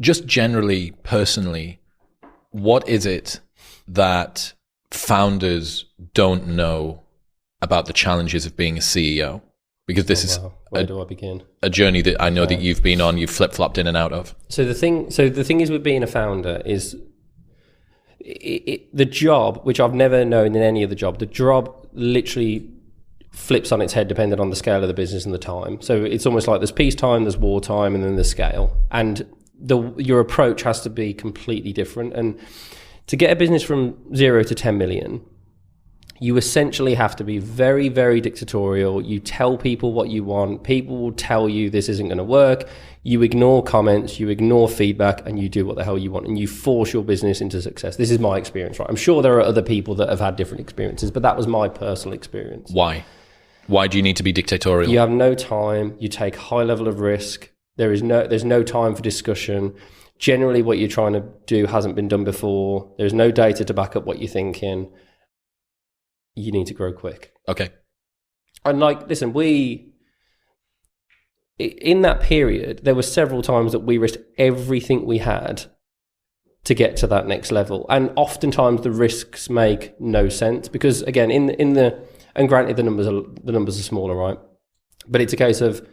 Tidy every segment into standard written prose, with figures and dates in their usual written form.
just generally, personally, what is it that founders don't know about the challenges of being a CEO? Because this is where do I begin? A journey that I know that you've been on, you've flip-flopped in and out of. So the thing is with being a founder is the job, which I've never known in any other job, the job literally flips on its head depending on the scale of the business and the time. So it's almost like there's peacetime, there's wartime, and then there's scale. And your approach has to be completely different. And to get a business from 0 to 10 million, you essentially have to be very, very dictatorial. You tell people what you want. People will tell you this isn't going to work. You ignore comments, you ignore feedback, and you do what the hell you want. And you force your business into success. This is my experience, right? I'm sure there are other people that have had different experiences, but that was my personal experience. Why? Why do you need to be dictatorial? You have no time. You take high level of risk. There's no time for discussion. Generally, what you're trying to do hasn't been done before. There's no data to back up what you're thinking. You need to grow quick. Okay. And listen, in that period, there were several times that we risked everything we had to get to that next level. And oftentimes the risks make no sense because, again, and granted the numbers are smaller, right? But it's a case of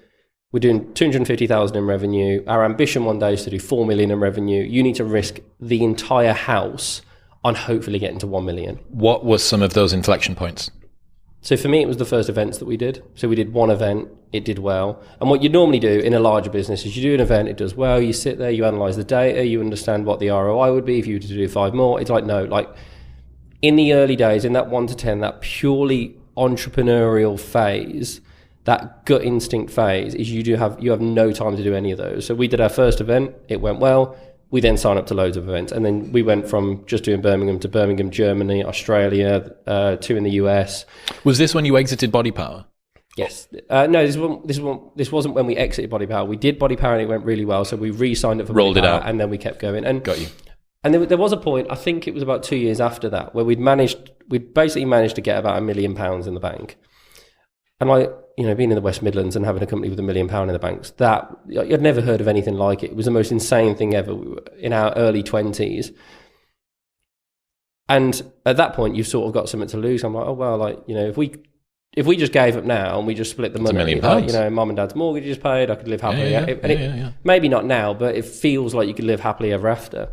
we're doing 250,000 in revenue. Our ambition one day is to do 4 million in revenue. You need to risk the entire house on hopefully getting to 1 million. What was some of those inflection points? So for me, it was the first events that we did. So we did one event, it did well. And what you normally do in a larger business is you do an event, it does well, you sit there, you analyze the data, you understand what the ROI would be if you were to do 5 more. It's like, no, like in the early days, in that 1 to 10, that purely entrepreneurial phase, that gut instinct phase is you have no time to do any of those. So we did our first event, it went well. We then signed up to loads of events. And then we went from just doing Birmingham to Birmingham, Germany, Australia, 2 in the US. Was this when you exited Body Power? Yes. No, this wasn't when we exited Body Power. We did Body Power and it went really well. So we re-signed up for Rolled Body it Power out. and then we kept going. And got you. And there was a point, I think it was about 2 years after that, where we'd basically managed to get about £1 million in the bank. And being in the West Midlands and having a company with £1 million in the banks, that I'd never heard of anything like it. It was the most insane thing ever. We were in our early 20s. And at that point, you've sort of got something to lose. I'm like, oh, well, if we just gave up now and we just split the money, £1 million. Mum and dad's mortgage is paid, I could live happily. Yeah. Maybe not now, but it feels like you could live happily ever after.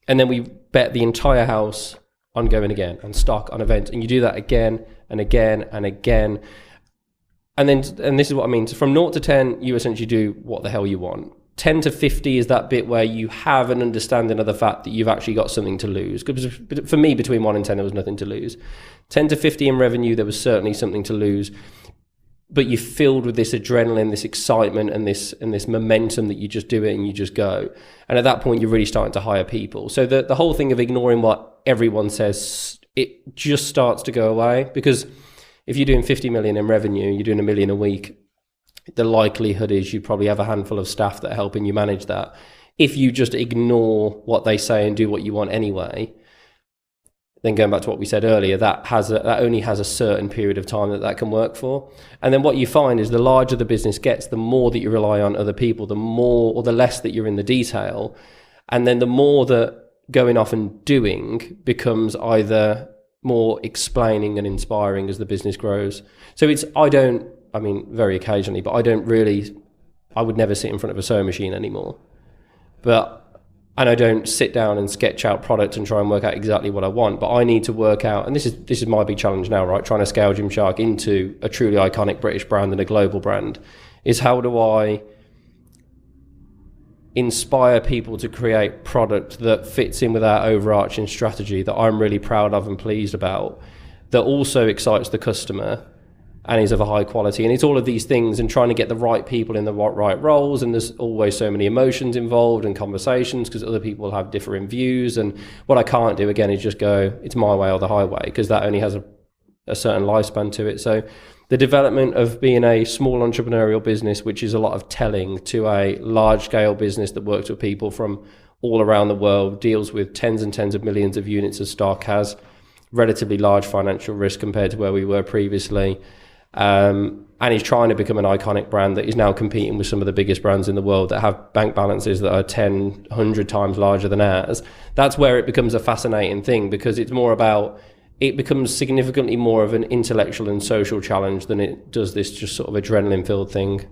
And then we bet the entire house on going again, on stock, on events. And you do that again and again and again. And this is what I mean. So from 0 to 10, you essentially do what the hell you want. 10 to 50 is that bit where you have an understanding of the fact that you've actually got something to lose. Because for me, between 1 and 10, there was nothing to lose. 10 to 50 in revenue, there was certainly something to lose. But you're filled with this adrenaline, this excitement, and this momentum that you just do it and you just go. And at that point, you're really starting to hire people. So the whole thing of ignoring what everyone says, it just starts to go away. Because if you're doing 50 million in revenue, you're doing $1 million a week, the likelihood is you probably have a handful of staff that are helping you manage that. If you just ignore what they say and do what you want anyway, then going back to what we said earlier, that only has a certain period of time that can work for. And then what you find is the larger the business gets, the more that you rely on other people, the more or the less that you're in the detail. And then the more that going off and doing becomes either more explaining and inspiring as the business grows. So very occasionally, but I would never sit in front of a sewing machine anymore. And I don't sit down and sketch out product and try and work out exactly what I want, but I need to work out, and this is my big challenge now, right? Trying to scale Gymshark into a truly iconic British brand and a global brand, is how do I inspire people to create product that fits in with our overarching strategy that I'm really proud of and pleased about, that also excites the customer and is of a high quality. And it's all of these things and trying to get the right people in the right roles. And there's always so many emotions involved and conversations because other people have differing views. And what I can't do, again, is just go, it's my way or the highway, because that only has a certain lifespan to it. So the development of being a small entrepreneurial business, which is a lot of telling, to a large scale business that works with people from all around the world, deals with tens and tens of millions of units of stock, has relatively large financial risk compared to where we were previously, And he's trying to become an iconic brand that is now competing with some of the biggest brands in the world that have bank balances that are 10, 100 times larger than ours. That's where it becomes a fascinating thing, because it's more about, it becomes significantly more of an intellectual and social challenge than it does this just sort of adrenaline-filled thing.